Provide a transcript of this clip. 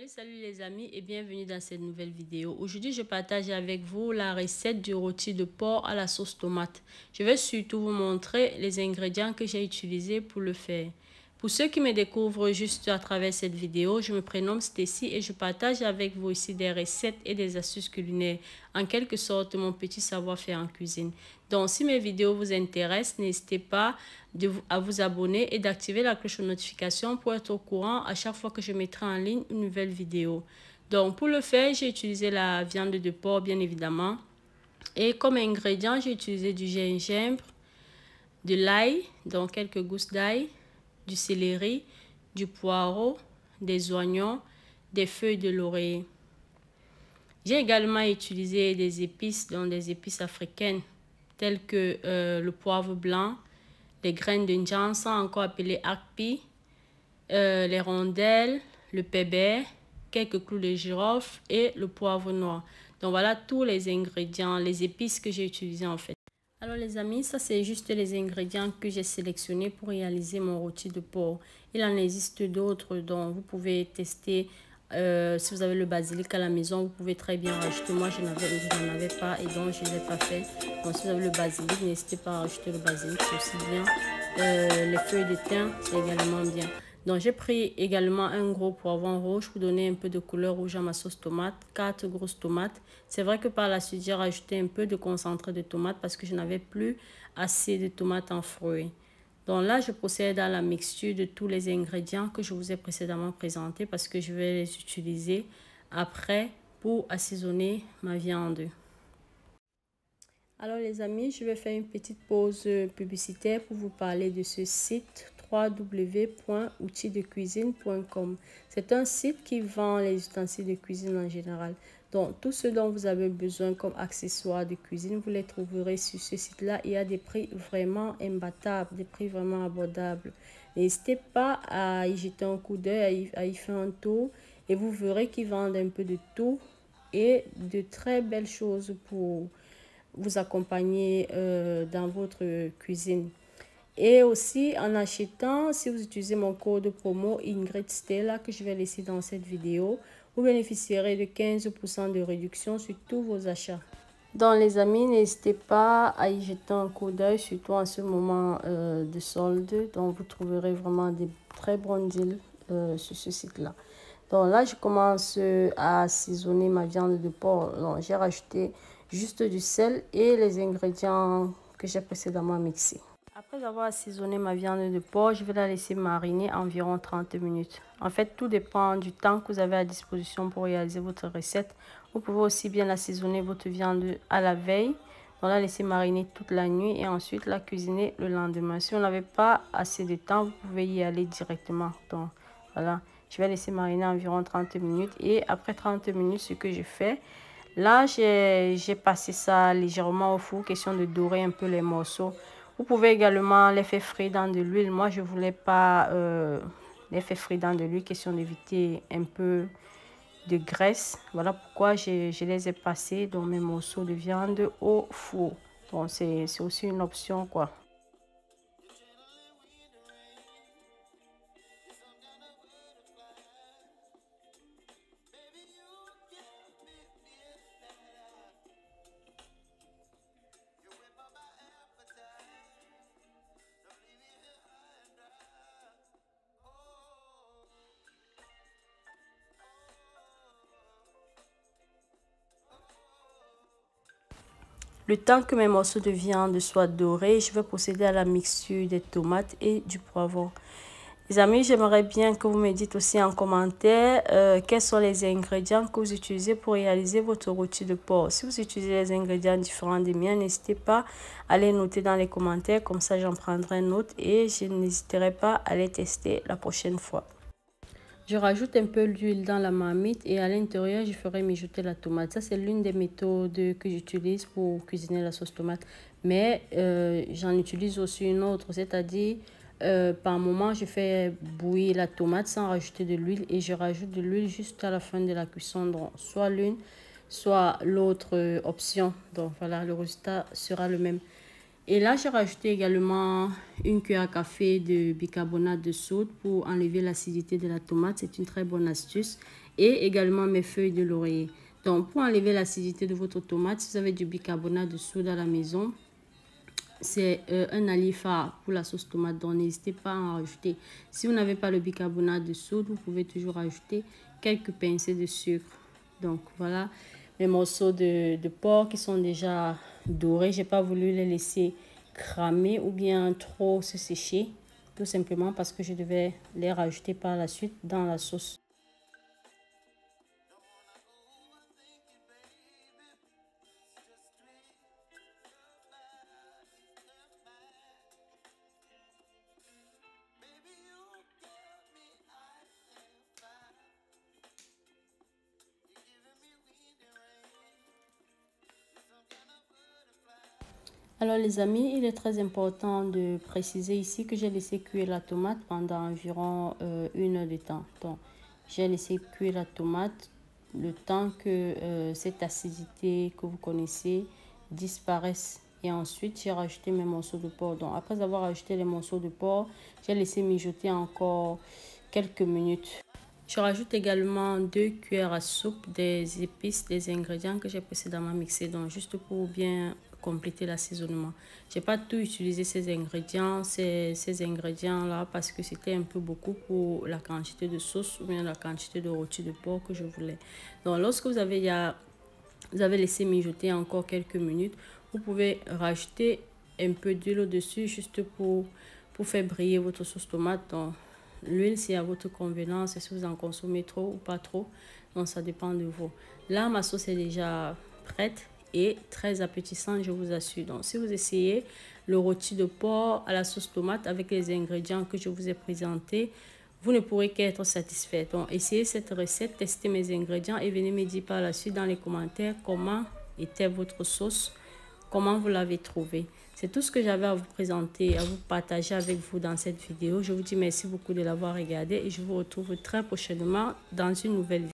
Salut les amis et bienvenue dans cette nouvelle vidéo. Aujourd'hui, je partage avec vous la recette du rôti de porc à la sauce tomate. Je vais surtout vous montrer les ingrédients que j'ai utilisés pour le faire. Pour ceux qui me découvrent juste à travers cette vidéo, je me prénomme Stacy et je partage avec vous ici des recettes et des astuces culinaires, en quelque sorte mon petit savoir-faire en cuisine. Donc si mes vidéos vous intéressent, n'hésitez pas à vous abonner et d'activer la cloche de notification pour être au courant à chaque fois que je mettrai en ligne une nouvelle vidéo. Donc pour le faire, j'ai utilisé la viande de porc bien évidemment. Et comme ingrédient, j'ai utilisé du gingembre, de l'ail, donc quelques gousses d'ail, du céleri, du poireau, des oignons, des feuilles de laurier. J'ai également utilisé des épices, donc des épices africaines, telles que le poivre blanc, les graines de njamsa, encore appelées akpi, les rondelles, le pépé, quelques clous de girofle et le poivre noir. Donc voilà tous les ingrédients, les épices que j'ai utilisés en fait. Alors les amis, ça c'est juste les ingrédients que j'ai sélectionnés pour réaliser mon rôti de porc. Il en existe d'autres dont vous pouvez tester. Si vous avez le basilic à la maison, vous pouvez très bien rajouter. Moi, je n'en avais pas et donc je ne l'ai pas fait. Donc si vous avez le basilic, n'hésitez pas à rajouter le basilic, c'est aussi bien. Les feuilles de thym, c'est également bien. Donc j'ai pris également un gros poivron rouge pour donner un peu de couleur rouge à ma sauce tomate, 4 grosses tomates. C'est vrai que par la suite j'ai rajouté un peu de concentré de tomate parce que je n'avais plus assez de tomates en fruits. Donc là je procède à la mixture de tous les ingrédients que je vous ai précédemment présentés parce que je vais les utiliser après pour assaisonner ma viande. Alors les amis, je vais faire une petite pause publicitaire pour vous parler de ce site www.outildescuisine.com. C'est un site qui vend les ustensiles de cuisine en général. Donc tout ce dont vous avez besoin comme accessoires de cuisine, vous les trouverez sur ce site-là. Il y a des prix vraiment imbattables, des prix vraiment abordables. N'hésitez pas à y jeter un coup d'œil, à y faire un tour et vous verrez qu'ils vendent un peu de tout et de très belles choses pour vous accompagner dans votre cuisine. Et aussi en achetant, si vous utilisez mon code promo Ingrid Stella que je vais laisser dans cette vidéo, vous bénéficierez de 15% de réduction sur tous vos achats. Donc les amis, n'hésitez pas à y jeter un coup d'œil, surtout en ce moment de solde. Donc vous trouverez vraiment des très bons deals sur ce site-là. Donc là, je commence à assaisonner ma viande de porc. Donc j'ai rajouté juste du sel et les ingrédients que j'ai précédemment mixés. Après avoir assaisonné ma viande de porc, je vais la laisser mariner environ 30 minutes. En fait, tout dépend du temps que vous avez à disposition pour réaliser votre recette. Vous pouvez aussi bien assaisonner votre viande à la veille, donc la laisser mariner toute la nuit et ensuite la cuisiner le lendemain. Si vous n'avez pas assez de temps, vous pouvez y aller directement. Donc voilà, je vais laisser mariner environ 30 minutes et après 30 minutes, ce que je fais, là, j'ai passé ça légèrement au four, question de dorer un peu les morceaux. Vous pouvez également les faire frire dans de l'huile. Moi, je ne voulais pas les faire frire dans de l'huile, question d'éviter un peu de graisse. Voilà pourquoi je les ai passés dans mes morceaux de viande au four. Donc, c'est aussi une option, quoi. Le temps que mes morceaux de viande soient dorés, je vais procéder à la mixture des tomates et du poivron. Les amis, j'aimerais bien que vous me dites aussi en commentaire quels sont les ingrédients que vous utilisez pour réaliser votre rôti de porc. Si vous utilisez les ingrédients différents des miens, n'hésitez pas à les noter dans les commentaires. Comme ça, j'en prendrai note et je n'hésiterai pas à les tester la prochaine fois. Je rajoute un peu d'huile dans la marmite et à l'intérieur, je ferai mijoter la tomate. Ça, c'est l'une des méthodes que j'utilise pour cuisiner la sauce tomate. Mais j'en utilise aussi une autre, c'est-à-dire par moment, je fais bouillir la tomate sans rajouter de l'huile et je rajoute de l'huile juste à la fin de la cuisson. Donc, soit l'une, soit l'autre option. Donc, voilà, le résultat sera le même. Et là, j'ai rajouté également une cuillère à café de bicarbonate de soude pour enlever l'acidité de la tomate. C'est une très bonne astuce. Et également mes feuilles de laurier. Donc, pour enlever l'acidité de votre tomate, si vous avez du bicarbonate de soude à la maison, c'est un allié phare pour la sauce tomate. Donc, n'hésitez pas à en rajouter. Si vous n'avez pas le bicarbonate de soude, vous pouvez toujours ajouter quelques pincées de sucre. Donc, voilà les morceaux de porc qui sont déjà dorés. J'ai pas voulu les laisser cramer ou bien trop se sécher, tout simplement parce que je devais les rajouter par la suite dans la sauce. Alors les amis, il est très important de préciser ici que j'ai laissé cuire la tomate pendant environ 1 heure de temps. Donc j'ai laissé cuire la tomate le temps que cette acidité que vous connaissez disparaisse. Et ensuite j'ai rajouté mes morceaux de porc. Donc après avoir ajouté les morceaux de porc, j'ai laissé mijoter encore quelques minutes. Je rajoute également 2 cuillères à soupe des épices, des ingrédients que j'ai précédemment mixés, donc juste pour bien compléter l'assaisonnement. J'ai pas tout utilisé ces ingrédients là parce que c'était un peu beaucoup pour la quantité de sauce ou bien la quantité de rôti de porc que je voulais. Donc lorsque vous avez laissé mijoter encore quelques minutes, vous pouvez rajouter un peu d'huile au-dessus juste pour faire briller votre sauce tomate. Donc, l'huile, c'est à votre convenance, si vous en consommez trop ou pas trop. Donc, ça dépend de vous. Là, ma sauce est déjà prête et très appétissante, je vous assure. Donc, si vous essayez le rôti de porc à la sauce tomate avec les ingrédients que je vous ai présentés, vous ne pourrez qu'être satisfait. Donc, essayez cette recette, testez mes ingrédients et venez me dire par la suite dans les commentaires comment était votre sauce, comment vous l'avez trouvé. C'est tout ce que j'avais à vous présenter, à vous partager avec vous dans cette vidéo. Je vous dis merci beaucoup de l'avoir regardé et je vous retrouve très prochainement dans une nouvelle vidéo.